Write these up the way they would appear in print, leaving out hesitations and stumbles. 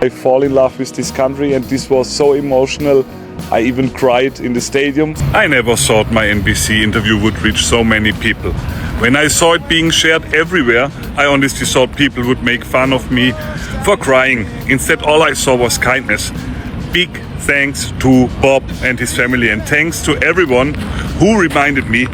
I fall in love with this country, and this was so emotional. I even cried in the stadium. I never thought my NBC interview would reach so many people. When I saw it being shared everywhere, I honestly thought people would make fun of me for crying. Instead, all I saw was kindness. Big thanks to Bob and his family, and thanks to everyone who reminded me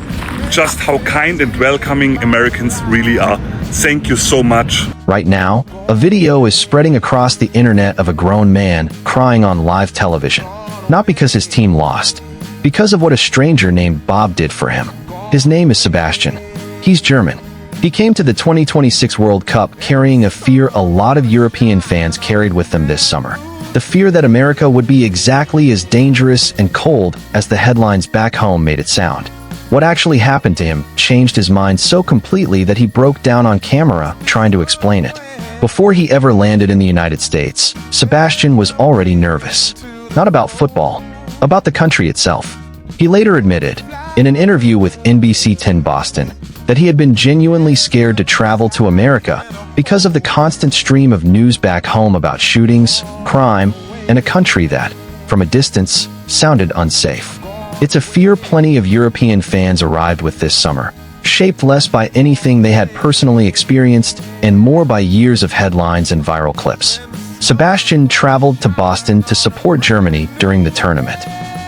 just how kind and welcoming Americans really are. Thank you so much. Right now, a video is spreading across the internet of a grown man crying on live television. Not because his team lost, because of what a stranger named Bob did for him. His name is Sebastian. He's German. He came to the 2026 World Cup carrying a fear a lot of European fans carried with them this summer. The fear that America would be exactly as dangerous and cold as the headlines back home made it sound. What actually happened to him changed his mind so completely that he broke down on camera trying to explain it. Before he ever landed in the United States, Sebastian was already nervous. Not about football, about the country itself. He later admitted, in an interview with NBC 10 Boston, that he had been genuinely scared to travel to America because of the constant stream of news back home about shootings, crime, and a country that, from a distance, sounded unsafe. It's a fear plenty of European fans arrived with this summer, shaped less by anything they had personally experienced and more by years of headlines and viral clips. Sebastian traveled to Boston to support Germany during the tournament.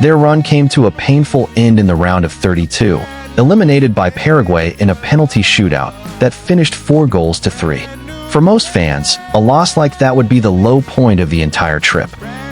Their run came to a painful end in the round of 32, eliminated by Paraguay in a penalty shootout that finished 4-3. For most fans, a loss like that would be the low point of the entire trip.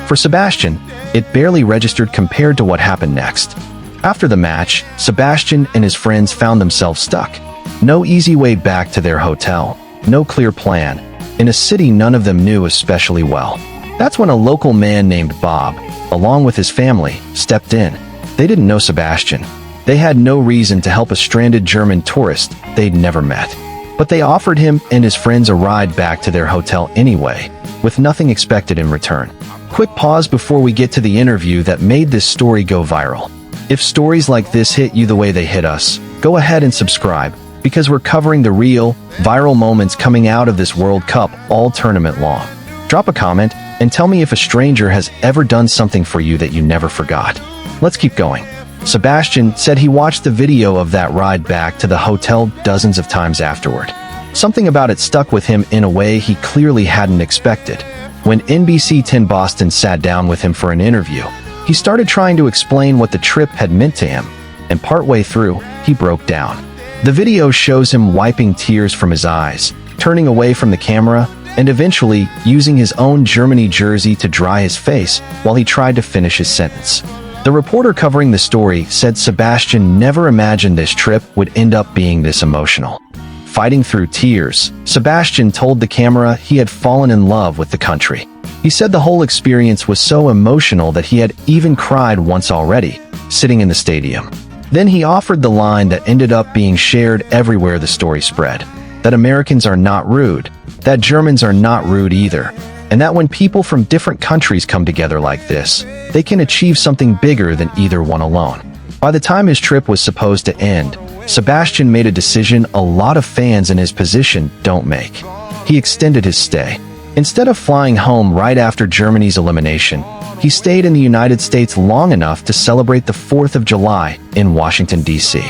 For Sebastian, it barely registered compared to what happened next. After the match, Sebastian and his friends found themselves stuck. No easy way back to their hotel, no clear plan, in a city none of them knew especially well. That's when a local man named Bob, along with his family, stepped in. They didn't know Sebastian. They had no reason to help a stranded German tourist they'd never met. But they offered him and his friends a ride back to their hotel anyway, with nothing expected in return. Quick pause before we get to the interview that made this story go viral. If stories like this hit you the way they hit us, go ahead and subscribe, because we're covering the real, viral moments coming out of this World Cup all tournament long. Drop a comment and tell me if a stranger has ever done something for you that you never forgot. Let's keep going. Sebastian said he watched the video of that ride back to the hotel dozens of times afterward. Something about it stuck with him in a way he clearly hadn't expected. When NBC 10 Boston sat down with him for an interview, he started trying to explain what the trip had meant to him, and partway through, he broke down. The video shows him wiping tears from his eyes, turning away from the camera, and eventually using his own Germany jersey to dry his face while he tried to finish his sentence. The reporter covering the story said Sebastian never imagined this trip would end up being this emotional. Fighting through tears, Sebastian told the camera he had fallen in love with the country. He said the whole experience was so emotional that he had even cried once already, sitting in the stadium. Then he offered the line that ended up being shared everywhere the story spread, that Americans are not rude, that Germans are not rude either, and that when people from different countries come together like this, they can achieve something bigger than either one alone. By the time his trip was supposed to end, Sebastian made a decision a lot of fans in his position don't make. He extended his stay. Instead of flying home right after Germany's elimination, he stayed in the United States long enough to celebrate the 4th of July in Washington, D.C.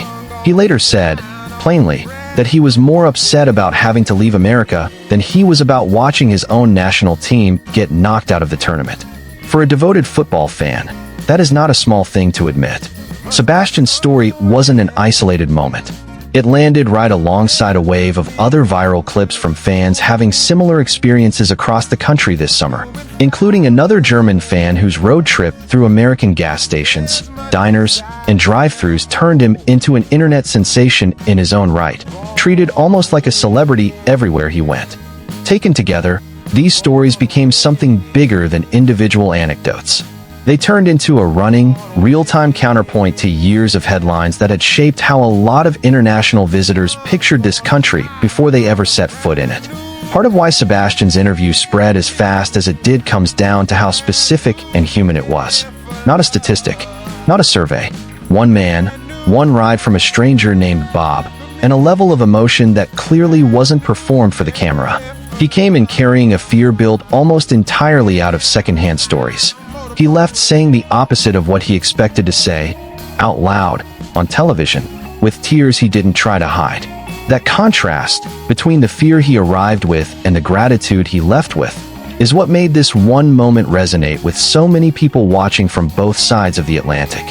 He later said, plainly, that he was more upset about having to leave America than he was about watching his own national team get knocked out of the tournament. For a devoted football fan, that is not a small thing to admit. Sebastian's story wasn't an isolated moment. It landed right alongside a wave of other viral clips from fans having similar experiences across the country this summer, including another German fan whose road trip through American gas stations, diners, and drive-thrus turned him into an internet sensation in his own right, treated almost like a celebrity everywhere he went. Taken together, these stories became something bigger than individual anecdotes. They turned into a running, real-time counterpoint to years of headlines that had shaped how a lot of international visitors pictured this country before they ever set foot in it. Part of why Sebastian's interview spread as fast as it did comes down to how specific and human it was. Not a statistic, not a survey. One man, one ride from a stranger named Bob, and a level of emotion that clearly wasn't performed for the camera. He came in carrying a fear built almost entirely out of secondhand stories. He left saying the opposite of what he expected to say, out loud, on television, with tears he didn't try to hide. That contrast between the fear he arrived with and the gratitude he left with is what made this one moment resonate with so many people watching from both sides of the Atlantic.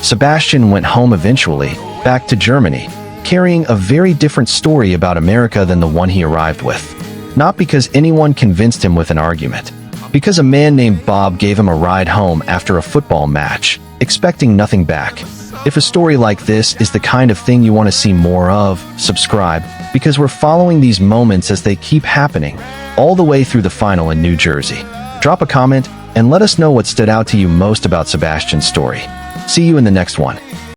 Sebastian went home eventually, back to Germany, carrying a very different story about America than the one he arrived with. Not because anyone convinced him with an argument, because a man named Bob gave him a ride home after a football match, expecting nothing back. If a story like this is the kind of thing you want to see more of, subscribe, because we're following these moments as they keep happening, all the way through the final in New Jersey. Drop a comment and let us know what stood out to you most about Sebastian's story. See you in the next one.